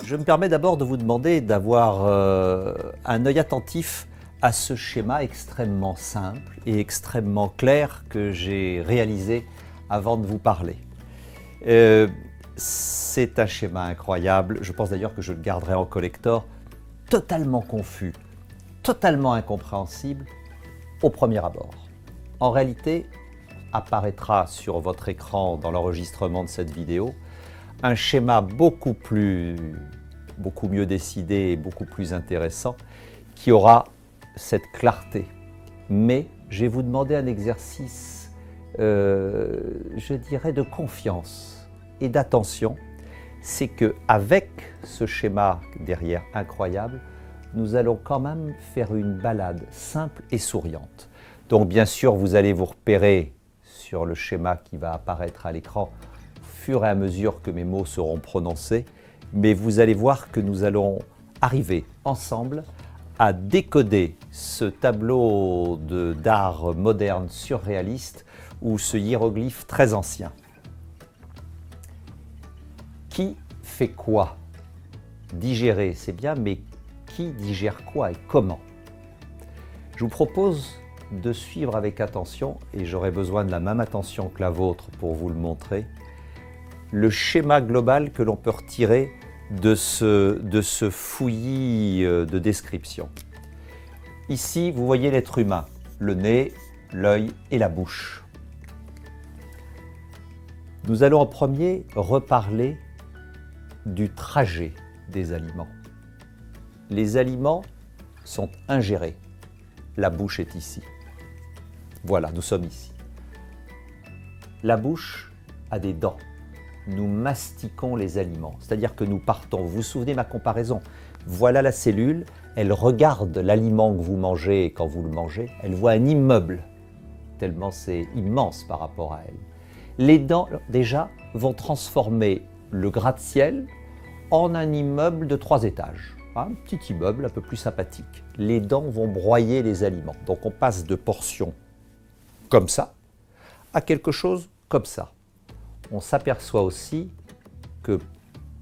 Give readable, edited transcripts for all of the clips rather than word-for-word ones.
Je me permets d'abord de vous demander d'avoir un œil attentif à ce schéma extrêmement simple et extrêmement clair que j'ai réalisé avant de vous parler. C'est un schéma incroyable, je pense d'ailleurs que je le garderai en collector, totalement confus, totalement incompréhensible au premier abord. En réalité, apparaîtra sur votre écran dans l'enregistrement de cette vidéo un schéma beaucoup mieux décidé et beaucoup plus intéressant qui aura cette clarté. Mais je vais vous demander un exercice, je dirais, de confiance et d'attention. C'est qu'avec ce schéma derrière incroyable, nous allons quand même faire une balade simple et souriante. Donc bien sûr, vous allez vous repérer sur le schéma qui va apparaître à l'écran au fur et à mesure que mes mots seront prononcés, mais vous allez voir que nous allons arriver ensemble à décoder ce tableau d'art moderne surréaliste ou ce hiéroglyphe très ancien. Qui fait quoi? Digérer, c'est bien, mais qui digère quoi et comment? Je vous propose de suivre avec attention, et j'aurai besoin de la même attention que la vôtre pour vous le montrer, le schéma global que l'on peut retirer de ce fouillis de description. Ici, vous voyez l'être humain, le nez, l'œil et la bouche. Nous allons en premier reparler du trajet des aliments. Les aliments sont ingérés. La bouche est ici. Voilà, nous sommes ici. La bouche a des dents. Nous mastiquons les aliments, c'est-à-dire que nous partons. Vous vous souvenez ma comparaison? Voilà la cellule, elle regarde l'aliment que vous mangez et quand vous le mangez, elle voit un immeuble, tellement c'est immense par rapport à elle. Les dents, déjà, vont transformer le gratte-ciel en un immeuble de 3 étages. Un petit immeuble un peu plus sympathique. Les dents vont broyer les aliments. Donc on passe de portions comme ça à quelque chose comme ça. On s'aperçoit aussi que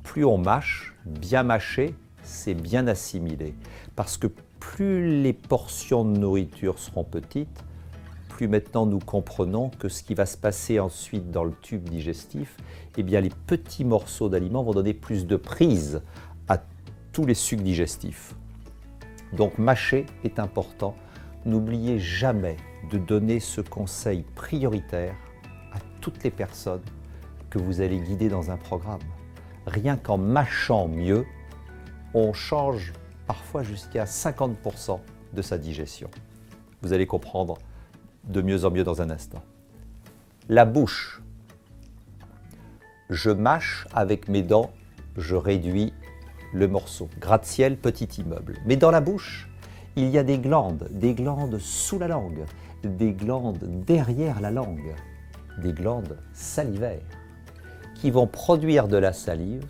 plus on mâche, bien mâcher, c'est bien assimilé. Parce que plus les portions de nourriture seront petites, plus maintenant nous comprenons que ce qui va se passer ensuite dans le tube digestif, eh bien les petits morceaux d'aliments vont donner plus de prise à tous les sucs digestifs. Donc mâcher est important. N'oubliez jamais de donner ce conseil prioritaire à toutes les personnes que vous allez guider dans un programme. Rien qu'en mâchant mieux, on change parfois jusqu'à 50% de sa digestion. Vous allez comprendre de mieux en mieux dans un instant. La bouche. Je mâche avec mes dents, je réduis le morceau. Gratte-ciel, petit immeuble. Mais dans la bouche, il y a des glandes sous la langue, des glandes derrière la langue, des glandes salivaires qui vont produire de la salive,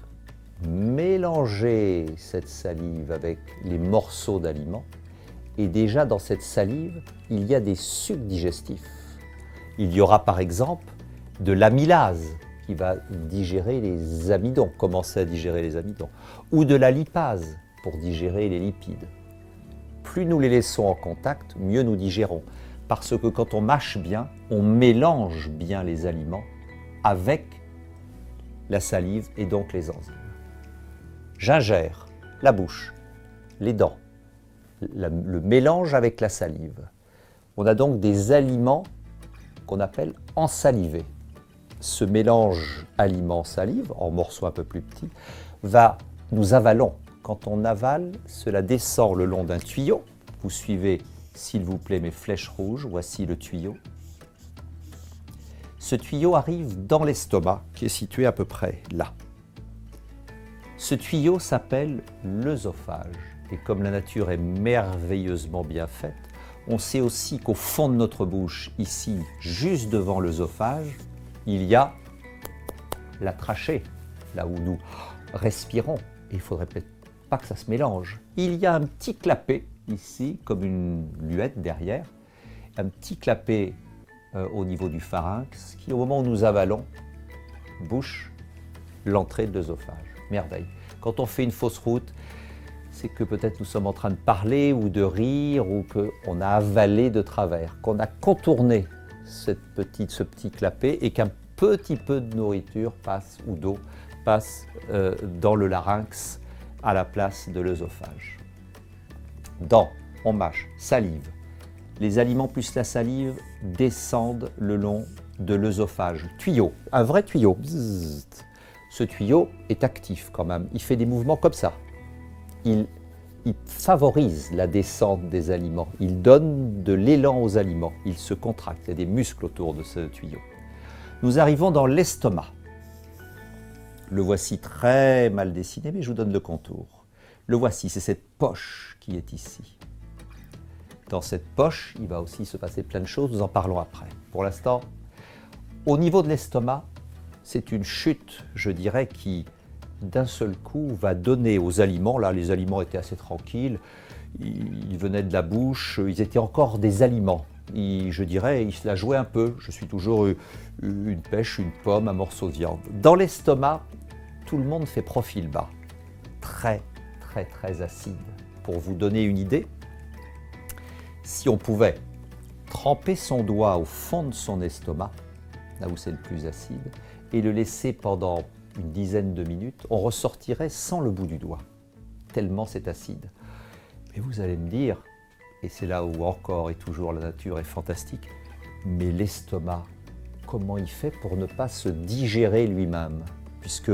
mélanger cette salive avec les morceaux d'aliments. Et déjà dans cette salive, il y a des sucs digestifs. Il y aura par exemple de l'amylase qui va digérer les amidons, commencer à digérer les amidons, ou de la lipase pour digérer les lipides. Plus nous les laissons en contact, mieux nous digérons. Parce que quand on mâche bien, on mélange bien les aliments avec la salive et donc les enzymes. J'ingère la bouche, les dents, le mélange avec la salive. On a donc des aliments qu'on appelle ensalivés. Ce mélange aliment-salive, en morceaux un peu plus petits, nous avalons. Quand on avale, cela descend le long d'un tuyau. Vous suivez, s'il vous plaît, mes flèches rouges. Voici le tuyau. Ce tuyau arrive dans l'estomac, qui est situé à peu près là. Ce tuyau s'appelle l'œsophage. Et comme la nature est merveilleusement bien faite, on sait aussi qu'au fond de notre bouche, ici, juste devant l'œsophage, il y a la trachée, là où nous respirons. Et il ne faudrait peut-être pas que ça se mélange. Il y a un petit clapet, ici, comme une luette derrière, un petit clapet au niveau du pharynx, qui au moment où nous avalons, bouche l'entrée de l'œsophage. Merveille. Quand on fait une fausse route, c'est que peut-être nous sommes en train de parler ou de rire ou qu'on a avalé de travers, qu'on a contourné ce petit clapet et qu'un petit peu de nourriture passe ou d'eau passe dans le larynx à la place de l'œsophage. Dents, on mâche, salive. Les aliments plus la salive descendent le long de l'œsophage. Tuyau, un vrai tuyau. Bzzz. Ce tuyau est actif quand même, il fait des mouvements comme ça. Il favorise la descente des aliments, il donne de l'élan aux aliments, il se contracte, il y a des muscles autour de ce tuyau. Nous arrivons dans l'estomac. Le voici très mal dessiné, mais je vous donne le contour. Le voici, c'est cette poche qui est ici. Dans cette poche, il va aussi se passer plein de choses, nous en parlons après. Pour l'instant, au niveau de l'estomac, c'est une chute, je dirais, qui d'un seul coup va donner aux aliments, là les aliments étaient assez tranquilles, ils venaient de la bouche, ils étaient encore des aliments. Je dirais, ils se la jouaient un peu, je suis toujours une pêche, une pomme, un morceau de viande. Dans l'estomac, tout le monde fait profil bas, très acide. Pour vous donner une idée, si on pouvait tremper son doigt au fond de son estomac, là où c'est le plus acide, et le laisser pendant une dizaine de minutes, on ressortirait sans le bout du doigt, tellement c'est acide. Mais vous allez me dire, et c'est là où encore et toujours la nature est fantastique, mais l'estomac, comment il fait pour ne pas se digérer lui-même, puisque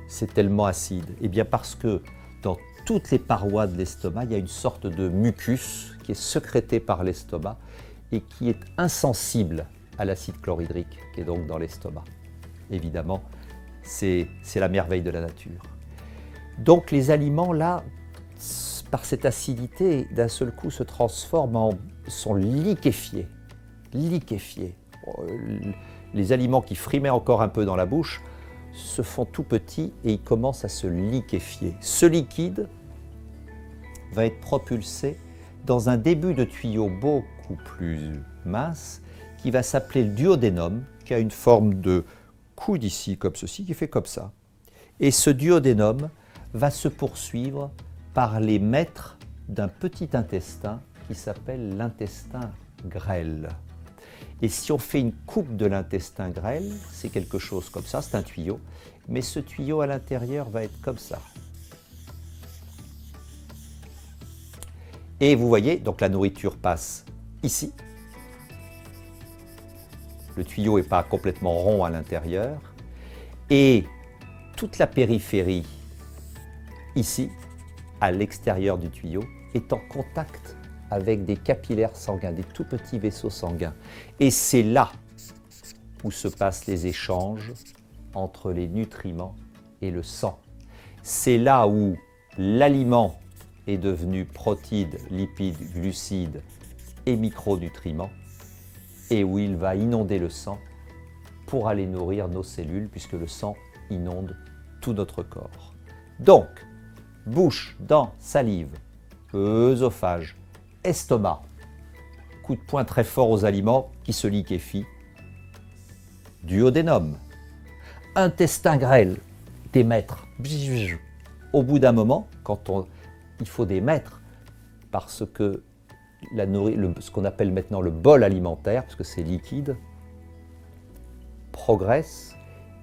c'est tellement acide? Eh bien parce que dans toutes les parois de l'estomac, il y a une sorte de mucus qui est sécrété par l'estomac et qui est insensible à l'acide chlorhydrique qui est donc dans l'estomac. Évidemment, c'est la merveille de la nature. Donc les aliments, là, par cette acidité, d'un seul coup se transforment sont liquéfiés. Les aliments qui frimaient encore un peu dans la bouche se font tout petits et ils commencent à se liquéfier. Ce liquide va être propulsé dans un début de tuyau beaucoup plus mince qui va s'appeler le duodénum, qui a une forme de coude ici, comme ceci, qui fait comme ça. Et ce duodénum va se poursuivre par les maîtres d'un petit intestin qui s'appelle l'intestin grêle. Et si on fait une coupe de l'intestin grêle, c'est quelque chose comme ça, c'est un tuyau, mais ce tuyau à l'intérieur va être comme ça. Et vous voyez, donc la nourriture passe ici. Le tuyau n'est pas complètement rond à l'intérieur. Et toute la périphérie, ici, à l'extérieur du tuyau, est en contact avec des capillaires sanguins, des tout petits vaisseaux sanguins. Et c'est là où se passent les échanges entre les nutriments et le sang. C'est là où l'aliment est devenu protides, lipides, glucides et micronutriments, et où il va inonder le sang pour aller nourrir nos cellules, puisque le sang inonde tout notre corps. Donc, bouche, dents, salive, œsophage, estomac, coup de poing très fort aux aliments qui se liquéfient, duodénum, intestin grêle, des mètres. Au bout d'un moment, il faut des mètres, parce que ce qu'on appelle maintenant le bol alimentaire, parce que c'est liquide, progresse,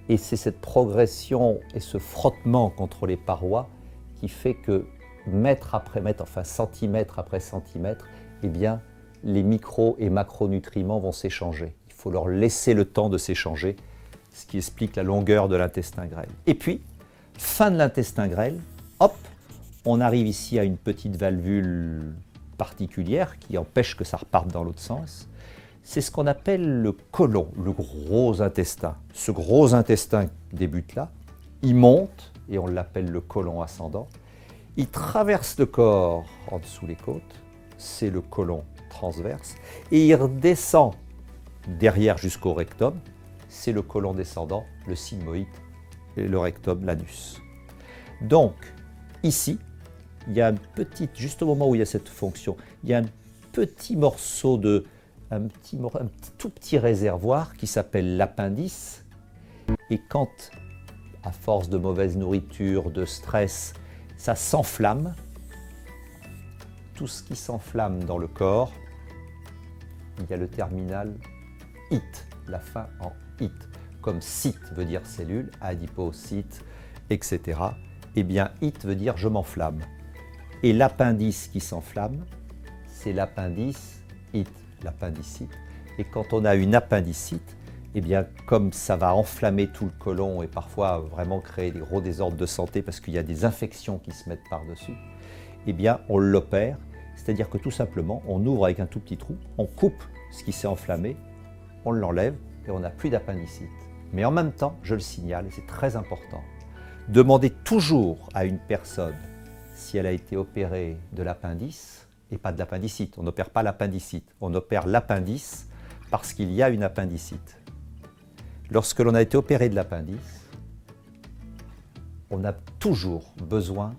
et c'est cette progression et ce frottement contre les parois qui fait que mètre après mètre, enfin centimètre après centimètre, eh bien, les micro et macronutriments vont s'échanger. Il faut leur laisser le temps de s'échanger, ce qui explique la longueur de l'intestin grêle. Et puis, fin de l'intestin grêle, hop, on arrive ici à une petite valvule particulière qui empêche que ça reparte dans l'autre sens. C'est ce qu'on appelle le côlon, le gros intestin. Ce gros intestin débute là, il monte, et on l'appelle le côlon ascendant. Il traverse le corps en dessous les côtes, c'est le côlon transverse, et il redescend derrière jusqu'au rectum, c'est le côlon descendant, le sigmoïde, et le rectum, l'anus. Donc, ici, il y a une petite, juste au moment où il y a cette fonction, il y a un petit morceau un tout petit réservoir qui s'appelle l'appendice. Et quand, à force de mauvaise nourriture, de stress, ça s'enflamme. Tout ce qui s'enflamme dans le corps, il y a le terminal IT, la fin en IT, comme site veut dire cellule, adipocyte, etc. Eh bien, IT veut dire je m'enflamme. Et l'appendice qui s'enflamme, c'est l'appendice IT, l'appendicite. Et quand on a une appendicite, eh bien, comme ça va enflammer tout le côlon et parfois vraiment créer des gros désordres de santé parce qu'il y a des infections qui se mettent par-dessus, eh bien, on l'opère. C'est-à-dire que tout simplement, on ouvre avec un tout petit trou, on coupe ce qui s'est enflammé, on l'enlève et on n'a plus d'appendicite. Mais en même temps, je le signale, et c'est très important, demandez toujours à une personne si elle a été opérée de l'appendice et pas de l'appendicite. On n'opère pas l'appendicite, on opère l'appendice parce qu'il y a une appendicite. Lorsque l'on a été opéré de l'appendice, on a toujours besoin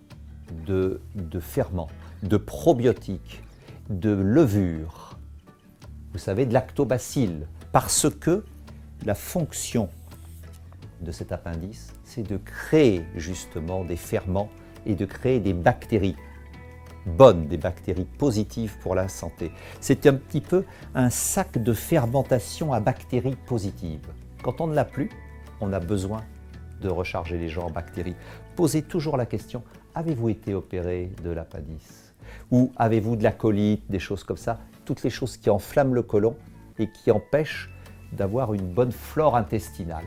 de ferments, de probiotiques, de levures, vous savez, de lactobacilles, parce que la fonction de cet appendice, c'est de créer justement des ferments et de créer des bactéries bonnes, des bactéries positives pour la santé. C'est un petit peu un sac de fermentation à bactéries positives. Quand on ne l'a plus, on a besoin de recharger les gens en bactéries. Posez toujours la question, avez-vous été opéré de l'appendice? Ou avez-vous de la colite, des choses comme ça? Toutes les choses qui enflamment le côlon et qui empêchent d'avoir une bonne flore intestinale.